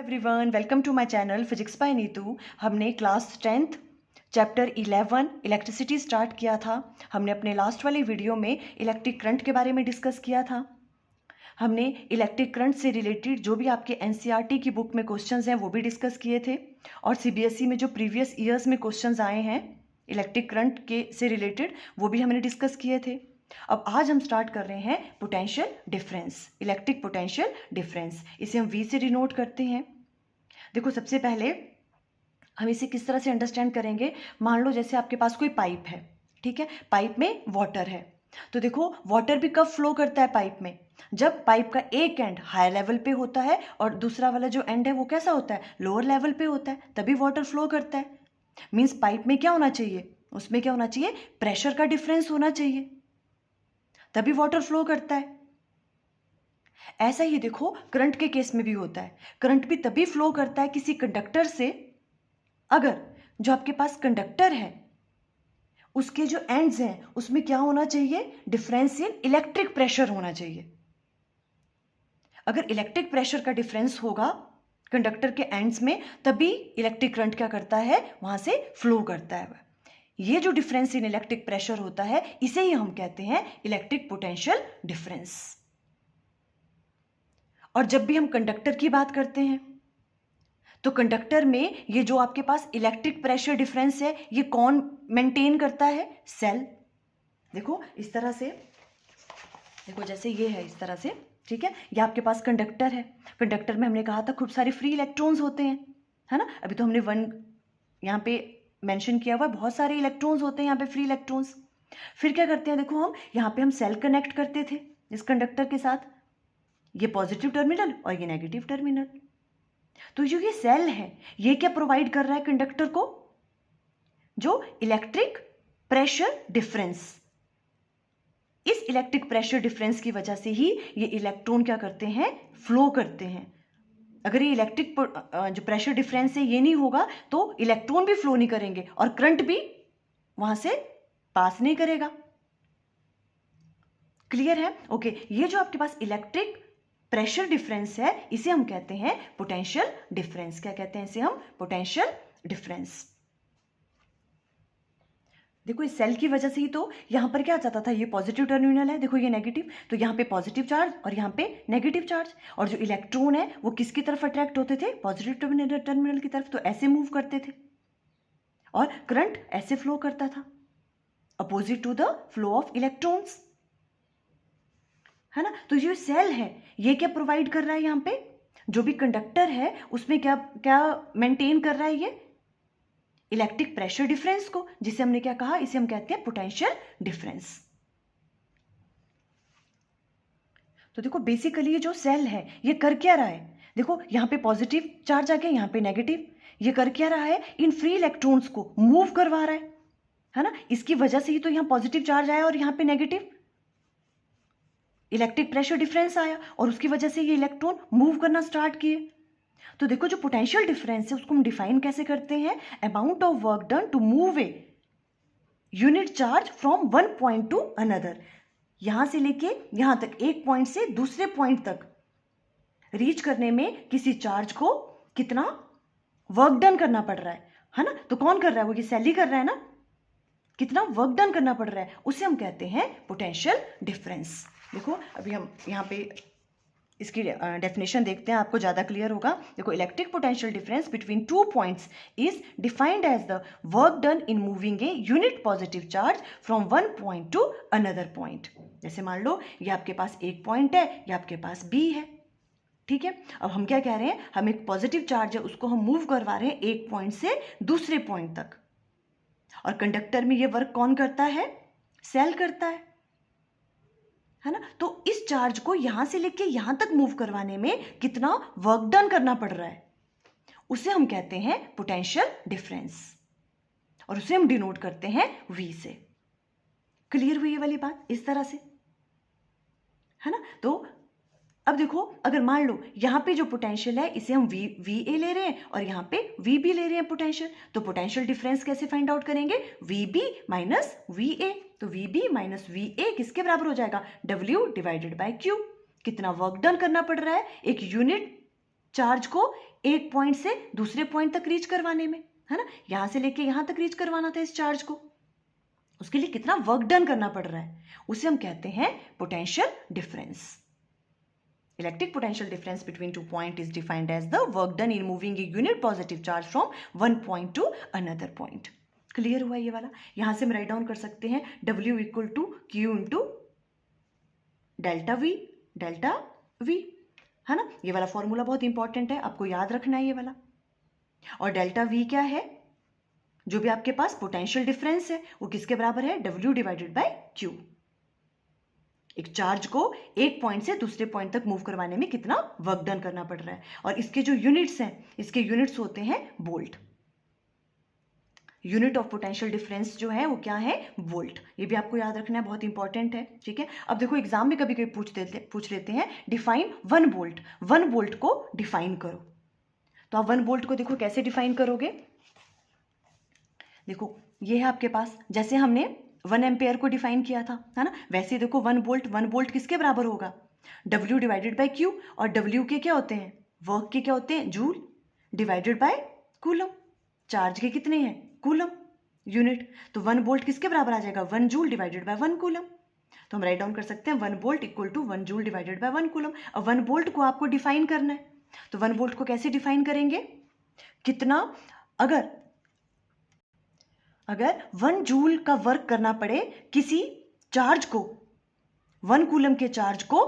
Everyone, welcome to my channel physics by Neetu. हमने class 10th chapter 11 electricity start किया था। हमने अपने लास्ट वाली वीडियो में इलेक्ट्रिक करंट के बारे में डिस्कस किया था। हमने इलेक्ट्रिक करंट से रिलेटेड जो भी आपके एनसीईआरटी की बुक में क्वेश्चंस हैं वो भी डिस्कस किए थे, और सीबीएसई में जो प्रीवियस ईयर्स में क्वेश्चंस आए हैं इलेक्ट्रिक करंट के से रिलेटेड वो भी हमने डिस्कस किए थे। अब आज हम स्टार्ट कर रहे हैं potential difference, electric potential difference. इसे हम वी से डिनोट करते हैं। देखो, सबसे पहले हम इसे किस तरह से अंडरस्टैंड करेंगे। मान लो जैसे आपके पास कोई पाइप है, ठीक है, पाइप में वाटर है। तो देखो, वाटर भी कब फ्लो करता है पाइप में, जब पाइप का एक एंड हाई लेवल पे होता है और दूसरा वाला जो एंड है वो कैसा होता है, लोअर लेवल पे होता है, तभी वाटर फ्लो करता है। मीन्स पाइप में क्या होना चाहिए, उसमें क्या होना चाहिए, प्रेशर का डिफरेंस होना चाहिए, तभी वाटर फ्लो करता है। ऐसा ही देखो करंट के केस में भी होता है। करंट भी तभी फ्लो करता है किसी कंडक्टर से अगर जो आपके पास कंडक्टर है उसके जो एंड्स हैं उसमें क्या होना चाहिए, डिफरेंस इन इलेक्ट्रिक प्रेशर होना चाहिए। अगर इलेक्ट्रिक प्रेशर का डिफरेंस होगा कंडक्टर के एंड्स में, तभी इलेक्ट्रिक करंट क्या करता है, वहां से फ्लो करता है। ये जो डिफरेंस इन इलेक्ट्रिक प्रेशर होता है इसे ही हम कहते हैं इलेक्ट्रिक पोटेंशियल डिफरेंस। और जब भी हम कंडक्टर की बात करते हैं तो कंडक्टर में ये जो आपके पास इलेक्ट्रिक प्रेशर डिफरेंस है ये कौन मेंटेन करता है, सेल। देखो इस तरह से, देखो जैसे ये है इस तरह से, ठीक है, ये आपके पास कंडक्टर है। कंडक्टर में हमने कहा था खूब सारे फ्री इलेक्ट्रॉन्स होते हैं, है ना। अभी तो हमने वन यहाँ पे मेंशन किया हुआ, बहुत सारे इलेक्ट्रॉन्स होते हैं यहाँ पे, फ्री इलेक्ट्रॉन्स। फिर क्या करते हैं, देखो हम यहाँ पे हम सेल कनेक्ट करते थे इस कंडक्टर के साथ, ये पॉजिटिव टर्मिनल और ये नेगेटिव टर्मिनल। तो जो ये सेल है ये क्या प्रोवाइड कर रहा है कंडक्टर को, जो इलेक्ट्रिक प्रेशर डिफरेंस। इस इलेक्ट्रिक प्रेशर डिफरेंस की वजह से ही ये इलेक्ट्रॉन क्या करते हैं, फ्लो करते हैं। अगर ये इलेक्ट्रिक जो प्रेशर डिफरेंस है ये नहीं होगा तो इलेक्ट्रॉन भी फ्लो नहीं करेंगे और करंट भी वहां से पास नहीं करेगा। क्लियर है? ओके, ये जो आपके पास इलेक्ट्रिक प्रेशर डिफरेंस है इसे हम कहते हैं पोटेंशियल डिफरेंस। क्या कहते हैं इसे हम, पोटेंशियल डिफरेंस। देखो इस सेल की वजह से ही तो यहां पर क्या जाता था, ये पॉजिटिव टर्मिनल है, देखो ये नेगेटिव, तो यहां पे पॉजिटिव चार्ज और यहां पे नेगेटिव चार्ज, और जो इलेक्ट्रॉन है वो किसकी तरफ अट्रैक्ट होते थे, पॉजिटिव टर्मिनल की तरफ, तो ऐसे मूव करते थे और करंट ऐसे फ्लो करता था, opposite to the flow of electrons, है ना। तो ये सेल है ये क्या प्रोवाइड कर रहा है, यहाँ पे जो भी कंडक्टर है उसमें क्या क्या मेंटेन कर रहा है, ये इलेक्ट्रिक प्रेशर डिफरेंस को, जिसे हमने क्या कहा, इसे हम कहते हैं पोटेंशियल डिफरेंस। तो देखो बेसिकली ये जो सेल है ये कर क्या रहा है, देखो यहाँ पे पॉजिटिव चार्ज आ गया, यहाँ पे नेगेटिव, ये कर क्या रहा है, इन फ्री इलेक्ट्रॉन्स को मूव करवा रहा है ना। इसकी वजह से ही तो यहाँ पॉजिटिव चार्ज आया और यहाँ पे नेगेटिव, इलेक्ट्रिक प्रेशर डिफरेंस आया और उसकी वजह से ये इलेक्ट्रॉन मूव करना स्टार्ट किए। तो देखो जो पोटेंशियल डिफरेंस है उसको हम डिफाइन कैसे करते हैं, amount of work done to move a unit charge from one point to another. यहां से लेके यहां तक, एक पॉइंट से दूसरे पॉइंट तक रीच करने में किसी चार्ज को कितना वर्क डन करना पड़ रहा है ना। तो कौन कर रहा है, वो ये सेल ही कर रहा है ना। कितना वर्क डन करना पड़ रहा है उसे हम कहते हैं पोटेंशियल डिफरेंस। देखो अभी हम यहाँ पे इसकी डेफिनेशन देखते हैं, आपको ज़्यादा क्लियर होगा। देखो, electric potential difference between two points is defined as the work done in moving a unit positive charge from one point to another point. जैसे मान लो ये आपके पास एक पॉइंट है, ये आपके पास बी है, ठीक है। अब हम क्या कह रहे हैं, हम एक पॉजिटिव चार्ज है उसको हम मूव करवा रहे हैं एक पॉइंट से दूसरे पॉइंट तक, और कंडक्टर में ये वर्क कौन करता है, सेल करता है ना। तो इस चार्ज को यहां से लेके यहां तक मूव करवाने में कितना वर्क डन करना पड़ रहा है उसे हम कहते हैं पोटेंशियल डिफरेंस, और उसे हम डिनोट करते हैं V से। क्लियर हुई ये वाली बात, इस तरह से, है ना। तो अब देखो, अगर मान लो यहाँ पे जो पोटेंशियल है इसे हम VA ले रहे हैं और यहाँ पे VB ले रहे हैं पोटेंशियल, तो पोटेंशियल डिफरेंस कैसे फाइंड आउट करेंगे, VB माइनस VA। तो VB माइनस VA किसके बराबर हो जाएगा, W डिवाइडेड बाय Q। कितना वर्क डन करना पड़ रहा है एक यूनिट चार्ज को एक पॉइंट से दूसरे पॉइंट तक रीच करवाने में, है ना, यहां से लेके यहां तक रीच करवाना था इस चार्ज को, उसके लिए कितना वर्क डन करना पड़ रहा है, उसे हम कहते हैं potential difference. Electric potential difference between two point is defined as the work done in moving a unit positive charge from one point to another point. Clear हुआ ये वाला? यहां से हम राइट डाउन कर सकते हैं W equal to Q into delta V, है ना। ये वाला फॉर्मूला बहुत इंपॉर्टेंट है, आपको याद रखना है ये वाला। और डेल्टा वी क्या है? जो भी आपके पास पोटेंशियल डिफरेंस है वो किसके बराबर है? W divided by Q। एक चार्ज को एक पॉइंट से दूसरे पॉइंट तक मूव करवाने में कितना वर्क डन करना पड़ रहा है, और इसके जो यूनिट्स हैं, इसके यूनिट्स होते हैं volt. Unit of potential difference जो है वो क्या है? वोल्ट। ये भी आपको याद रखना है, बहुत इंपॉर्टेंट है, ठीक है। अब देखो एग्जाम में कभी कभी पूछ लेते हैं डिफाइन 1 वोल्ट। 1 वोल्ट को डिफाइन करो, तो आप 1 वोल्ट को देखो कैसे डिफाइन करोगे। देखो ये है आपके पास, जैसे हमने 1 एम्पेयर को डिफाइन किया था, है ना, वैसे देखो 1 वोल्ट किसके बराबर होगा? W divided by Q। और W के क्या होते हैं? वर्क के क्या होते हैं? Joule divided bye coulomb. Charge के कितने हैं? Coulomb unit. तो 1 वोल्ट किसके बराबर आ जाएगा? 1 जूल डिवाइडेड बाय 1 कूलम। तो हम राइट डाउन कर सकते हैं 1 volt equal to 1 joule divided by 1 coulomb. अब 1 वोल्ट को आपको डिफाइन करना है, तो 1 वोल्ट को कैसे डिफाइन करेंगे? कितना, अगर 1 जूल का वर्क करना पड़े किसी चार्ज को, 1 कूलम के चार्ज को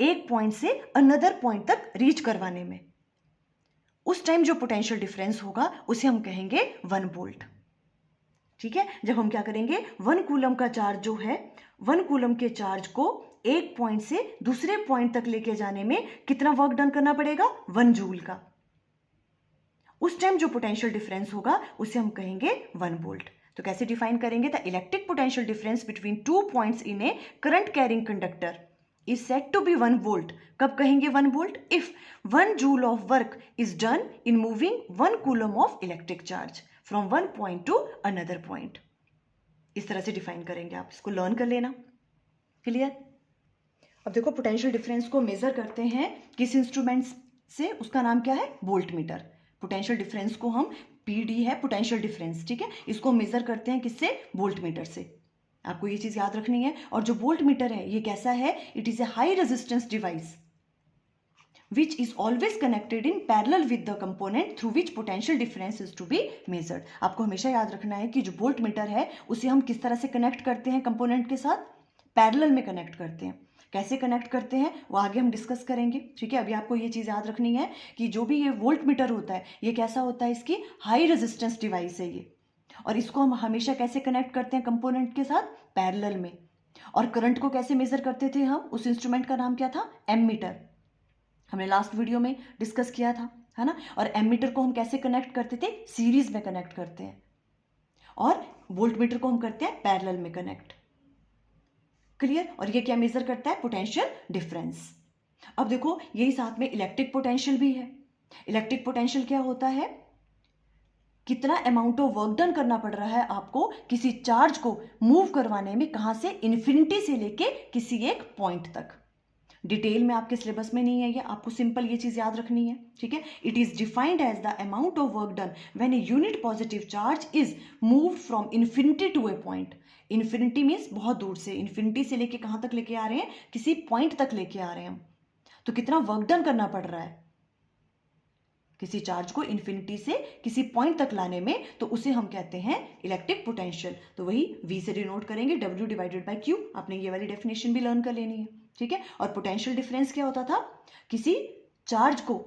एक पॉइंट से अनदर पॉइंट तक रीच करवाने में, उस टाइम जो पोटेंशियल डिफरेंस होगा उसे हम कहेंगे 1 वोल्ट। ठीक है, जब हम क्या करेंगे, 1 कूलम का चार्ज जो है, 1 कूलम के चार्ज को एक पॉइंट से दूसरे पॉइंट तक लेके जाने में कितना वर्क डन करना पड़ेगा? 1 जूल का। उस टाइम जो पोटेंशियल डिफरेंस होगा उसे हम कहेंगे 1 वोल्ट। तो कैसे डिफाइन करेंगे? The electric potential difference between 2 points in a current carrying conductor is said to be 1 volt. कब कहेंगे 1 volt? If 1 joule of work is done in moving 1 coulomb of electric charge from 1 point to another point. इस तरह से define करेंगे, आप इसको learn कर लेना। क्लियर? अब देखो पोटेंशियल डिफरेंस को मेजर करते हैं किस इंस्ट्रूमेंट से, उसका नाम क्या है? Volt meter. पोटेंशियल डिफरेंस को हम, PD है पोटेंशियल डिफरेंस, ठीक है, इसको मेजर करते हैं किससे? वोल्ट मीटर से। आपको ये चीज याद रखनी है। और जो वोल्ट मीटर है ये कैसा है? It is a high resistance device which is always connected in parallel with the component through which potential difference is to be measured। आपको हमेशा याद रखना है कि जो वोल्ट मीटर है उसे हम किस तरह से कनेक्ट करते हैं कंपोनेंट के साथ? पैरेलल में कनेक्ट करते हैं। कैसे कनेक्ट करते हैं वो आगे हम डिस्कस करेंगे, ठीक है। अभी आपको ये चीज़ याद रखनी है कि जो भी ये वोल्ट मीटर होता है ये कैसा होता है? इसकी हाई रेजिस्टेंस डिवाइस है ये, और इसको हम हमेशा कैसे कनेक्ट करते हैं कंपोनेंट के साथ? पैरेलल में। और करंट को कैसे मेजर करते थे हम? उस इंस्ट्रूमेंट का नाम क्या था? एमीटर। हमने लास्ट वीडियो में डिस्कस किया था, है ना। और एमीटर को हम कैसे कनेक्ट करते थे? सीरीज में कनेक्ट करते हैं। और वोल्ट मीटर को हम करते हैं पैरेलल में कनेक्ट। क्लियर? और ये क्या मेजर करता है? Potential difference. अब देखो यही साथ में इलेक्ट्रिक पोटेंशियल भी है। इलेक्ट्रिक पोटेंशियल क्या होता है? कितना अमाउंट ऑफ वर्क डन करना पड़ रहा है आपको किसी चार्ज को मूव करवाने में, कहां से? इन्फिनिटी से लेके किसी एक पॉइंट तक। डिटेल में आपके सिलेबस में नहीं है ये, आपको सिंपल ये चीज याद रखनी है, ठीक है। It is defined as the amount of work done when a unit positive charge is moved from infinity to a point. Infinity means बहुत दूर से, इन्फिनिटी से लेके कहां तक लेके आ रहे हैं? किसी पॉइंट तक लेके आ रहे हैं हम। तो कितना वर्क डन करना पड़ रहा है किसी चार्ज को इन्फिनिटी से किसी पॉइंट तक लाने में, तो उसे हम कहते हैं इलेक्ट्रिक पोटेंशियल। तो वही V से डिनोट करेंगे, W डिवाइडेड बाय Q। आपने ये वाली डेफिनेशन भी लर्न कर लेनी है, ठीक है। और पोटेंशियल डिफरेंस क्या होता था? किसी चार्ज को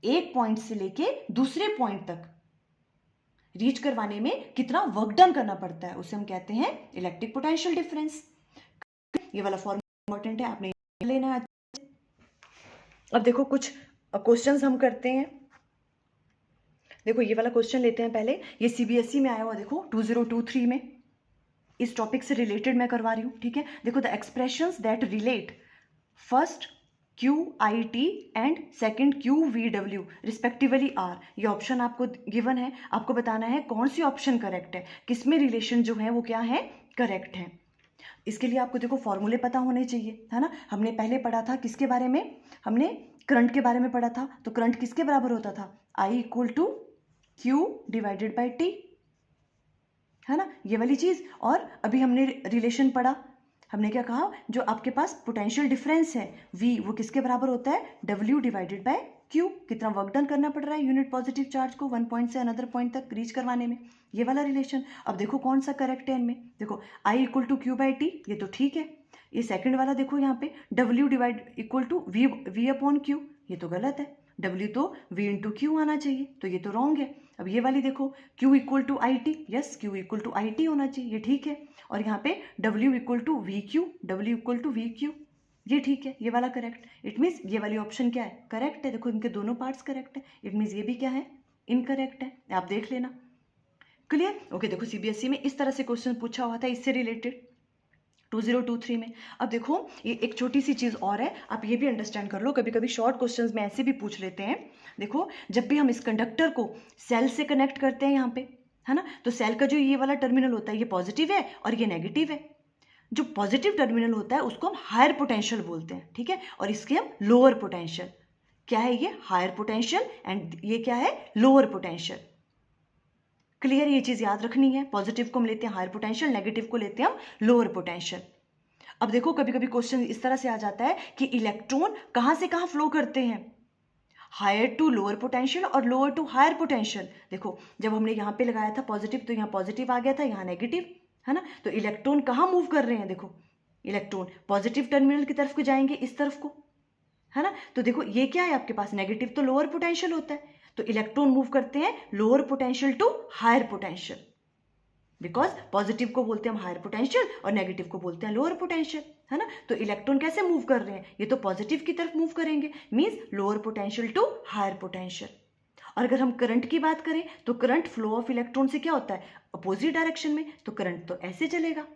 एक पॉइंट से लेके दूसरे पॉइंट तक रीच करवाने में कितना वर्क डन करना पड़ता है, उसे हम कहते हैं इलेक्ट्रिक पोटेंशियल डिफरेंस। ये वाला फॉर्मूला इंपॉर्टेंट है, आपने लेना है। अब देखो कुछ क्वेश्चंस हम करते हैं। देखो ये वाला क्वेश्चन लेते हैं पहले, ये CBSE में आया हुआ, देखो 2023 में, इस टॉपिक से रिलेटेड मैं करवा रही हूँ, ठीक है। देखो the expressions that relate first QIT and second QVW respectively are. ये ऑप्शन आपको गिवन है, आपको बताना है कौन सी ऑप्शन करेक्ट है, किसमें रिलेशन जो है वो क्या है? करेक्ट है। इसके लिए आपको देखो फॉर्मूले पता होने चाहिए, है ना। हमने पहले पढ़ा था किसके बारे में? हमने करंट के बारे में पढ़ा था। तो करंट किसके बराबर होता था? I equal to Q divided by T, है ना, ये वाली चीज। और अभी हमने रिलेशन पढ़ा, हमने क्या कहा, जो आपके पास पोटेंशियल डिफरेंस है V, वो किसके बराबर होता है, W डिवाइडेड बाय Q। कितना वर्क डन करना पड़ रहा है यूनिट पॉजिटिव चार्ज को वन पॉइंट से अनदर पॉइंट तक रीच करवाने में, ये वाला रिलेशन। अब देखो कौन सा करेक्ट है इनमें, देखो I equal to Q by T, ये तो ठीक है। ये सेकंड वाला देखो यहाँ पे W divide equal to V upon Q, ये तो गलत है, W तो V इंटू Q आना चाहिए, तो ये तो रॉन्ग है। अब ये वाली देखो Q equal to I T, yes Q equal to I T होना चाहिए, ये ठीक है। और यहाँ पे W equal to V Q, W equal to V Q, ये ठीक है, ये वाला करेक्ट। इट मीन्स ये वाली ऑप्शन क्या है, करेक्ट है। देखो इनके दोनों पार्ट्स करेक्ट है, इट मीन्स ये भी क्या है, इनकरेक्ट है, आप देख लेना। क्लियर? ओके, देखो सीबीएसई में इस तरह से क्वेश्चन पूछा हुआ था इससे रिलेटेड 2023 में। अब देखो ये एक छोटी सी चीज़ और है, आप ये भी अंडरस्टैंड कर लो, कभी कभी शॉर्ट क्वेश्चंस में ऐसे भी पूछ लेते हैं। देखो जब भी हम इस कंडक्टर को सेल से कनेक्ट करते हैं यहाँ पे, है ना, तो सेल का जो ये वाला टर्मिनल होता है ये पॉजिटिव है और ये नेगेटिव है। जो पॉजिटिव टर्मिनल होता है उसको हम हायर पोटेंशियल बोलते हैं, ठीक है, और इसके हम लोअर पोटेंशियल। क्या है ये, हायर पोटेंशियल, एंड ये क्या है, लोअर पोटेंशियल। क्लियर? ये चीज याद रखनी है, पॉजिटिव को हम लेते हैं हायर पोटेंशियल, नेगेटिव को लेते हैं हम लोअर पोटेंशियल। अब देखो कभी कभी क्वेश्चन इस तरह से आ जाता है कि इलेक्ट्रॉन कहां से कहां फ्लो करते हैं, हायर टू लोअर पोटेंशियल और लोअर टू हायर पोटेंशियल। देखो जब हमने यहाँ पे लगाया था पॉजिटिव तो यहाँ पॉजिटिव आ गया था, यहाँ नेगेटिव, है ना, तो इलेक्ट्रॉन कहाँ मूव कर रहे हैं, देखो इलेक्ट्रॉन पॉजिटिव टर्मिनल की तरफ को जाएंगे, इस तरफ को, है ना। तो देखो ये क्या है आपके पास, नेगेटिव तो लोअर पोटेंशियल होता है, तो इलेक्ट्रॉन मूव करते हैं lower potential to higher potential, because positive को बोलते हैं हम हायर पोटेंशियल और नेगेटिव को बोलते हैं लोअर पोटेंशियल, है ना। तो इलेक्ट्रॉन कैसे मूव कर रहे हैं, ये तो पॉजिटिव की तरफ मूव करेंगे, means lower potential to higher potential. और अगर हम करंट की बात करें तो करंट फ्लो ऑफ इलेक्ट्रॉन से क्या होता है, अपोजिट डायरेक्शन में, तो करंट तो ऐसे चलेगा,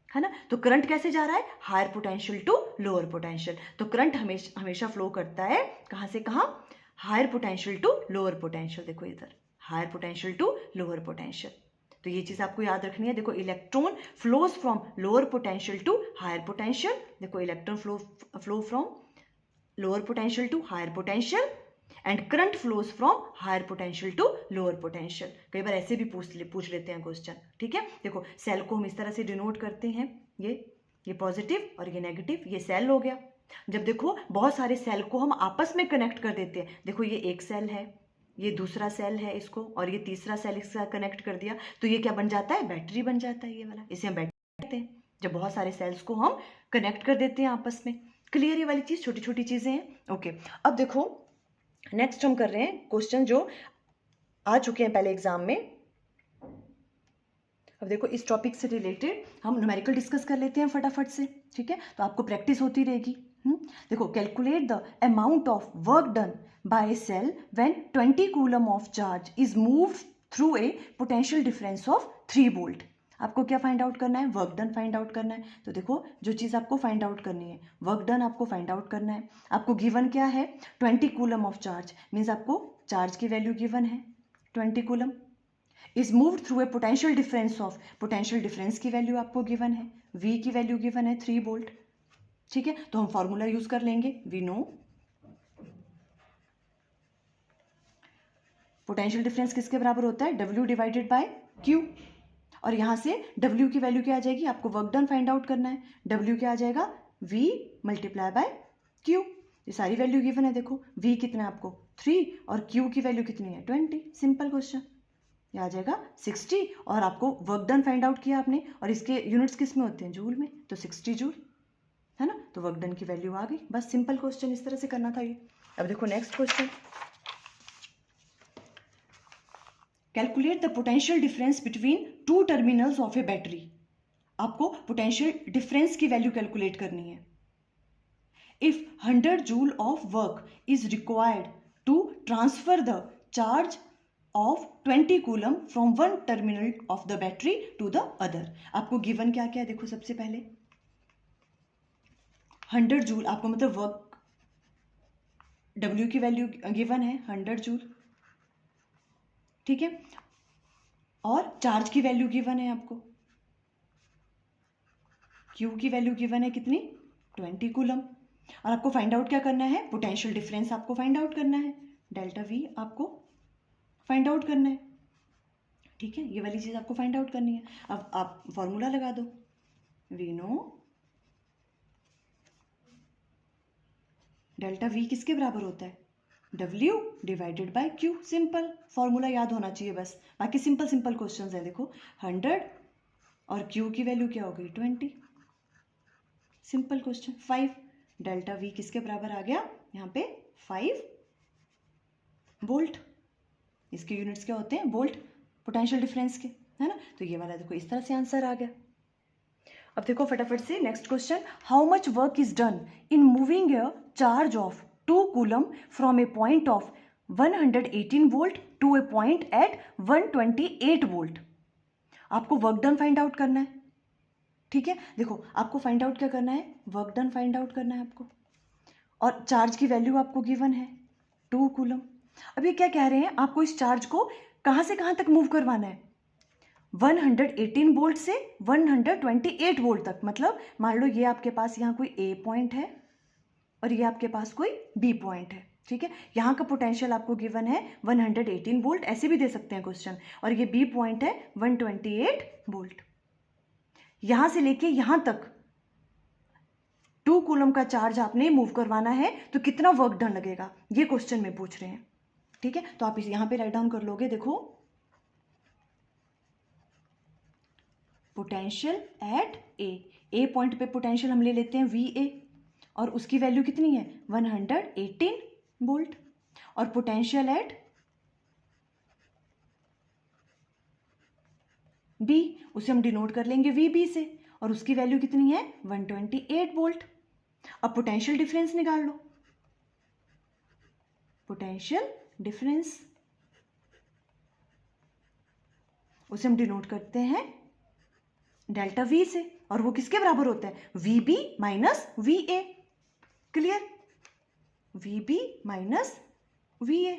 है ना। तो करंट कैसे जा रहा है, higher potential to lower potential. तो करंट हमेशा फ्लो करता है कहां से कहां, higher potential to lower potential. देखो इधर higher potential to lower potential, तो ये चीज आपको याद रखनी है। देखो electron flows from lower potential to higher potential, देखो electron flow from lower potential to higher potential, and current flows from higher potential to lower potential. कई बार ऐसे भी पूछ लेते हैं क्वेश्चन, ठीक है। देखो सेल को हम इस तरह से डिनोट करते हैं, ये पॉजिटिव और ये नेगेटिव, ये सेल हो गया। जब देखो बहुत सारे सेल को हम आपस में कनेक्ट कर देते हैं, देखो ये एक सेल है, ये दूसरा सेल है इसको, और ये तीसरा सेल इसके साथ कनेक्ट कर दिया, तो ये क्या बन जाता है, बैटरी बन जाता है, ये वाला, इसे हम बैटरी कहते हैं, जब बहुत सारे सेल्स को हम कनेक्ट कर देते हैं आपस में। क्लियर? ये वाली चीज छोटी छोटी चीजें हैं। ओके, अब देखो नेक्स्ट हम कर रहे हैं क्वेश्चन जो आ चुके हैं पहले एग्जाम में। अब देखो इस टॉपिक से रिलेटेड हम न्यूमेरिकल डिस्कस कर लेते हैं फटाफट से, ठीक है, तो आपको प्रैक्टिस होती रहेगी। देखो calculate the amount of work done by a cell when 20 coulomb of charge is moved through a potential difference of 3 volt. आपको क्या फाइंड आउट करना है, वर्क डन फाइंड आउट करना है। तो देखो जो चीज़ आपको फाइंड आउट करनी है, वर्क डन आपको फाइंड आउट करना है। आपको गिवन क्या है, 20 कूलम ऑफ चार्ज, मीन्स आपको चार्ज की वैल्यू गिवन है 20 coulomb, is moved through a potential difference of, potential difference की वैल्यू आपको गिवन है, V की वैल्यू गिवन है 3 वोल्ट, ठीक है। तो हम फॉर्मूला यूज कर लेंगे, वी नो पोटेंशियल डिफरेंस किसके बराबर होता है, W डिवाइडेड बाय Q, और यहां से W की वैल्यू क्या आ जाएगी, आपको वर्क डन फाइंड आउट करना है, W क्या आ जाएगा, V मल्टीप्लाई बाय Q। ये सारी वैल्यू गिवन है, देखो V कितना है आपको 3 और Q की वैल्यू कितनी है 20, सिंपल क्वेश्चन, ये आ जाएगा 60, और आपको वर्क डन फाइंड आउट किया आपने, और इसके यूनिट्स किस में होते हैं, जूल में, तो 60 जूल, है ना, तो वर्क डन की वैल्यू आ गई। बस सिंपल क्वेश्चन इस तरह से करना था ये। अब देखो next question, calculate the potential difference between 2 terminals of a battery. आपको पोटेंशियल डिफरेंस की वैल्यू कैलकुलेट करनी है। If 100 joule of work is required to transfer the charge of 20 coulomb from one terminal of the battery to the other. आपको given क्या क्या है, देखो सबसे पहले 100 जूल, आपको मतलब वर्क W की वैल्यू गिवन है 100 जूल, ठीक है, और चार्ज की वैल्यू गिवन है आपको, Q की वैल्यू गिवन है कितनी 20 कूलम, और आपको फाइंड आउट क्या करना है, पोटेंशियल डिफरेंस आपको फाइंड आउट करना है, डेल्टा V आपको फाइंड आउट करना है, ठीक है, ये वाली चीज़ आपको फाइंड आउट करनी है। अब आप फॉर्मूला लगा दो, वी नो डेल्टा वी किसके बराबर होता है, W divided by Q। Simple formula याद होना चाहिए बस, बाकी सिंपल सिंपल क्वेश्चन है। देखो 100 और Q की वैल्यू क्या हो गई 20, सिंपल क्वेश्चन। 5 डेल्टा V किसके बराबर आ गया यहाँ पे 5 वोल्ट, इसके यूनिट्स क्या होते हैं वोल्ट, पोटेंशियल डिफरेंस के, है ना। तो ये वाला देखो इस तरह से आंसर आ गया। अब देखो फटाफट से next question, how much work is done in moving a charge of 2 coulomb from a point of 118 volt to a point at 128 volt. आपको वर्क डन फाइंड आउट करना है, ठीक है। देखो आपको फाइंड आउट क्या करना है, वर्क डन फाइंड आउट करना है आपको, और चार्ज की वैल्यू आपको गिवन है 2 कूलम। अब ये क्या कह रहे हैं, आपको इस चार्ज को कहाँ से कहाँ तक मूव करवाना है, 118 वोल्ट से 128 वोल्ट तक। मतलब मान लो ये आपके पास यहाँ कोई ए पॉइंट है और ये आपके पास कोई बी पॉइंट है, ठीक है। यहाँ का पोटेंशियल आपको गिवन है 118 वोल्ट, ऐसे भी दे सकते हैं क्वेश्चन, और ये बी पॉइंट है 128 वोल्ट। यहाँ से लेके यहाँ तक 2 कूलम का चार्ज आपने मूव करवाना है, तो कितना वर्क डन लगेगा, ये क्वेश्चन में पूछ रहे हैं, ठीक है। तो आप इस यहाँ पे राइट डाउन कर लोगे। देखो पोटेंशियल एट ए पॉइंट पे पोटेंशियल हम ले लेते हैं VA, और उसकी वैल्यू कितनी है 118 वोल्ट, और पोटेंशियल एट B उसे हम डिनोट कर लेंगे VB से, और उसकी वैल्यू कितनी है 128 वोल्ट। अब पोटेंशियल डिफरेंस निकाल लो, पोटेंशियल डिफरेंस उसे हम डिनोट करते हैं डेल्टा V से, और वो किसके बराबर होता है VB minus VA। Clear, VB minus VA,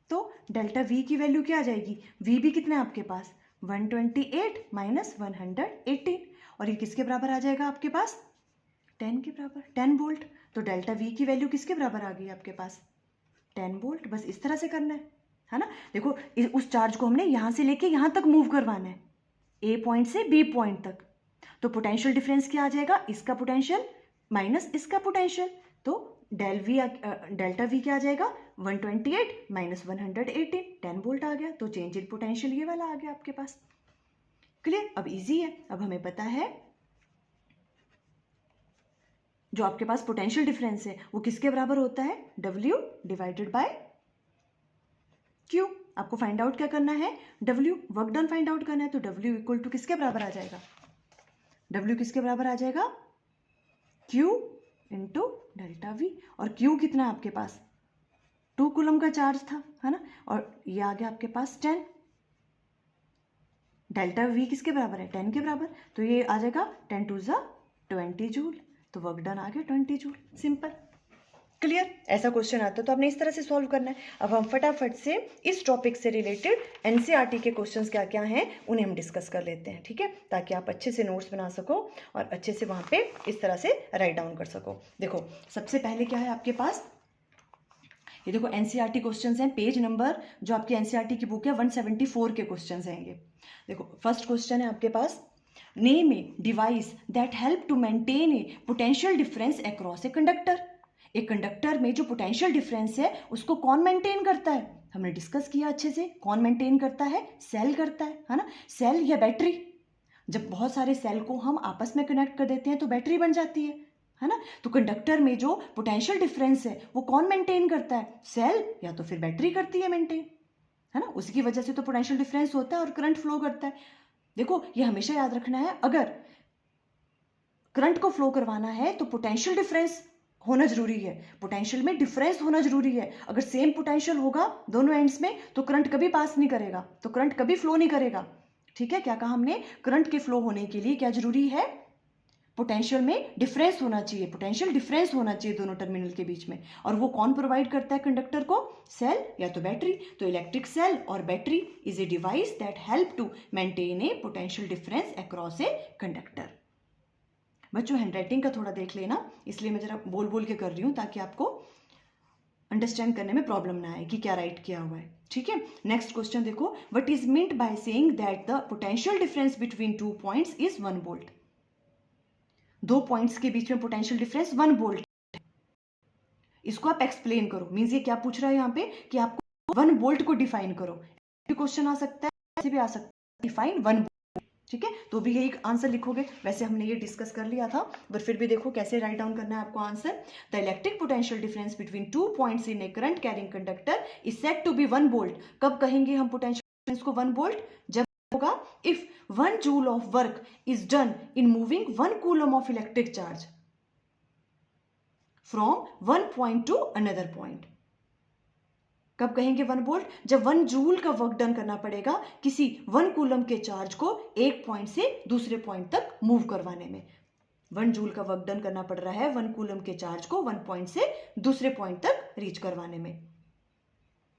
तो डेल्टा V की वैल्यू क्या आ जाएगी, VB कितना है आपके पास 128 माइनस 118, और ये किसके बराबर आ जाएगा आपके पास 10 के बराबर, 10 वोल्ट। तो डेल्टा V की वैल्यू किसके बराबर आ गई आपके पास 10 वोल्ट। बस इस तरह से करना है ना। देखो उस चार्ज को हमने यहाँ से लेके यहाँ तक मूव करवाना है, A पॉइंट से B पॉइंट तक। तो पोटेंशियल डिफरेंस क्या आ जाएगा, इसका पोटेंशियल माइनस इसका पोटेंशियल, तो डेल्टा V क्या आ जाएगा 128 माइनस 118, 10 वोल्ट आ गया। तो चेंज इन पोटेंशियल ये वाला आ गया आपके पास। क्लियर, अब इजी है। अब हमें पता है जो आपके पास पोटेंशियल डिफरेंस है वो किसके बराबर होता है, W डिवाइडेड बाय Q। आपको फाइंड आउट क्या करना है, W work done find out करना है, तो W इक्वल टू किसके बराबर आ जाएगा, W किसके बराबर आ जाएगा Q इंटू डेल्टा V। और Q कितना है आपके पास 2 कूलम का चार्ज था, है ना, और ये आ गया आपके पास 10। डेल्टा V किसके बराबर है 10 के बराबर, तो ये आ जाएगा 10 टू ज़ा 20 जूल, तो वर्क डन आ गया 20 जूल। Simple, clear. ऐसा क्वेश्चन आता है तो आपने इस तरह से सॉल्व करना है। अब हम फटाफट से इस टॉपिक से रिलेटेड NCERT के क्वेश्चंस क्या क्या हैं उन्हें हम डिस्कस कर लेते हैं, ठीक है, ताकि आप अच्छे से नोट्स बना सको और अच्छे से वहाँ पे इस तरह से राइट डाउन कर सको। देखो सबसे पहले क्या है आपके पास, ये देखो NCERT क्वेश्चंस हैं, पेज नंबर जो आपकी NCERT की बुक है 174 के क्वेश्चंस हैं ये। देखो फर्स्ट क्वेश्चन है आपके पास, name a device that help to maintain a potential difference across a conductor. एक कंडक्टर में जो पोटेंशियल डिफरेंस है उसको कौन मेंटेन करता है, हमने डिस्कस किया अच्छे से। कौन मेंटेन करता है, सेल करता है ना, सेल या बैटरी। जब बहुत सारे सेल को हम आपस में कनेक्ट कर देते हैं तो बैटरी बन जाती है ना। तो कंडक्टर में जो पोटेंशियल डिफरेंस है वो कौन मेंटेन करता है, सेल या तो फिर बैटरी करती है मेंटेन, है ना। उसकी वजह से तो पोटेंशियल डिफरेंस होता है और करंट फ्लो करता है। देखो ये हमेशा याद रखना है, अगर करंट को फ्लो करवाना है तो पोटेंशियल डिफरेंस होना जरूरी है, पोटेंशियल में डिफरेंस होना जरूरी है। अगर सेम पोटेंशियल होगा दोनों एंड्स में तो करंट कभी पास नहीं करेगा, तो करंट कभी फ्लो नहीं करेगा, ठीक है। क्या कहा हमने, करंट के फ्लो होने के लिए क्या जरूरी है, पोटेंशियल में डिफरेंस होना चाहिए, पोटेंशियल डिफरेंस होना चाहिए दोनों टर्मिनल के बीच में। और वो कौन प्रोवाइड करता है कंडक्टर को, सेल या तो बैटरी। तो इलेक्ट्रिक सेल और battery is a device that help to maintain a potential difference across a conductor. बच्चों हैंडराइटिंग का थोड़ा देख लेना, इसलिए मैं जरा बोल बोल के कर रही हूँ ताकि आपको अंडरस्टैंड करने में प्रॉब्लम ना आए कि क्या राइट किया हुआ है, ठीक है। नेक्स्ट क्वेश्चन देखो, what is meant by saying that the potential difference between 2 points is 1 volt. 2 points के बीच में पोटेंशियल डिफरेंस 1 वोल्ट, इसको आप एक्सप्लेन करो। मींस ये क्या पूछ रहा है यहाँ पे कि आपको 1 वोल्ट को डिफाइन करो। क्वेश्चन आ सकता है, ऐसे भी आ सकता है, डिफाइन 1 वोल्ट। ठीक है, तो भी यही आंसर लिखोगे। वैसे हमने ये डिस्कस कर लिया था, पर फिर भी देखो कैसे राइट डाउन करना है आपको answer. The electric potential difference between 2 points in a current carrying conductor is said to be 1 volt. कब कहेंगे हम पोटेंशियल डिफरेंस को 1 वोल्ट? जब होगा if 1 joule of work is done in moving 1 coulomb of electric charge from 1 point to another point. कब कहेंगे 1 volt? जब 1 joule का वर्क डन करना पड़ेगा किसी 1 कूलम के चार्ज को एक पॉइंट से दूसरे पॉइंट तक मूव करवाने में। 1 जूल का वर्क डन करना पड़ रहा है 1 कूलम के चार्ज को 1 पॉइंट से दूसरे पॉइंट तक रीच करवाने में,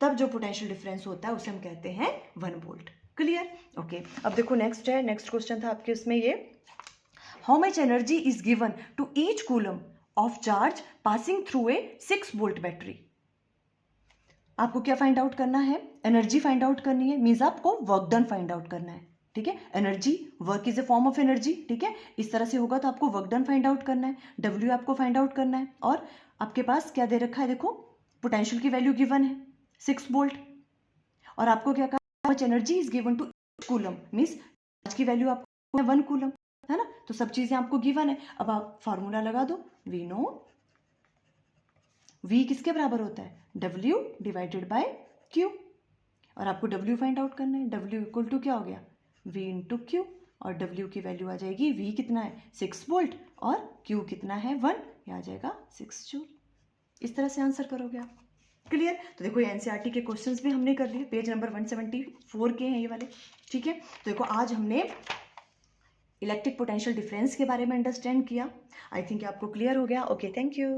तब जो पोटेंशियल डिफरेंस होता है उसे हम कहते हैं 1 वोल्ट। क्लियर? ओके, अब देखो नेक्स्ट है, नेक्स्ट क्वेश्चन था आपके उसमें ये, how much energy is given to each coulomb of charge passing through a 6 volt battery. आपको क्या फाइंड आउट करना है? एनर्जी फाइंड आउट करनी है, मीन्स आपको वर्क डन फाइंड आउट करना है। ठीक है, energy, work is a form of energy. ठीक है, इस तरह से होगा तो आपको वर्क डन फाइंड आउट करना है, डब्ल्यू आपको फाइंड आउट करना है, और आपके पास क्या दे रखा है, देखो पोटेंशियल की वैल्यू गिवन है 6 वोल्ट, और आपको क्या कहा, much energy is given to coulomb, means charge की वैल्यू आपको 1 कूलम है ना, तो सब चीजें आपको गिवन है। अब आप फॉर्मूला लगा दो, वी नो V किसके बराबर होता है, W डिवाइडेड बाय Q, और आपको W फाइंड आउट करना है। W इक्वल टू क्या हो गया, V इंटू Q, और W की वैल्यू आ जाएगी, V कितना है 6 वोल्ट और Q कितना है 1, ये आ जाएगा 6 जूल। इस तरह से आंसर करोगे आप। क्लियर? तो देखो ये एनसीईआरटी के क्वेश्चंस भी हमने कर लिए, पेज नंबर 174 के हैं ये वाले। ठीक है, तो देखो आज हमने इलेक्ट्रिक पोटेंशियल डिफरेंस के बारे में अंडरस्टैंड किया। आई थिंक आपको क्लियर हो गया। Okay, thank you.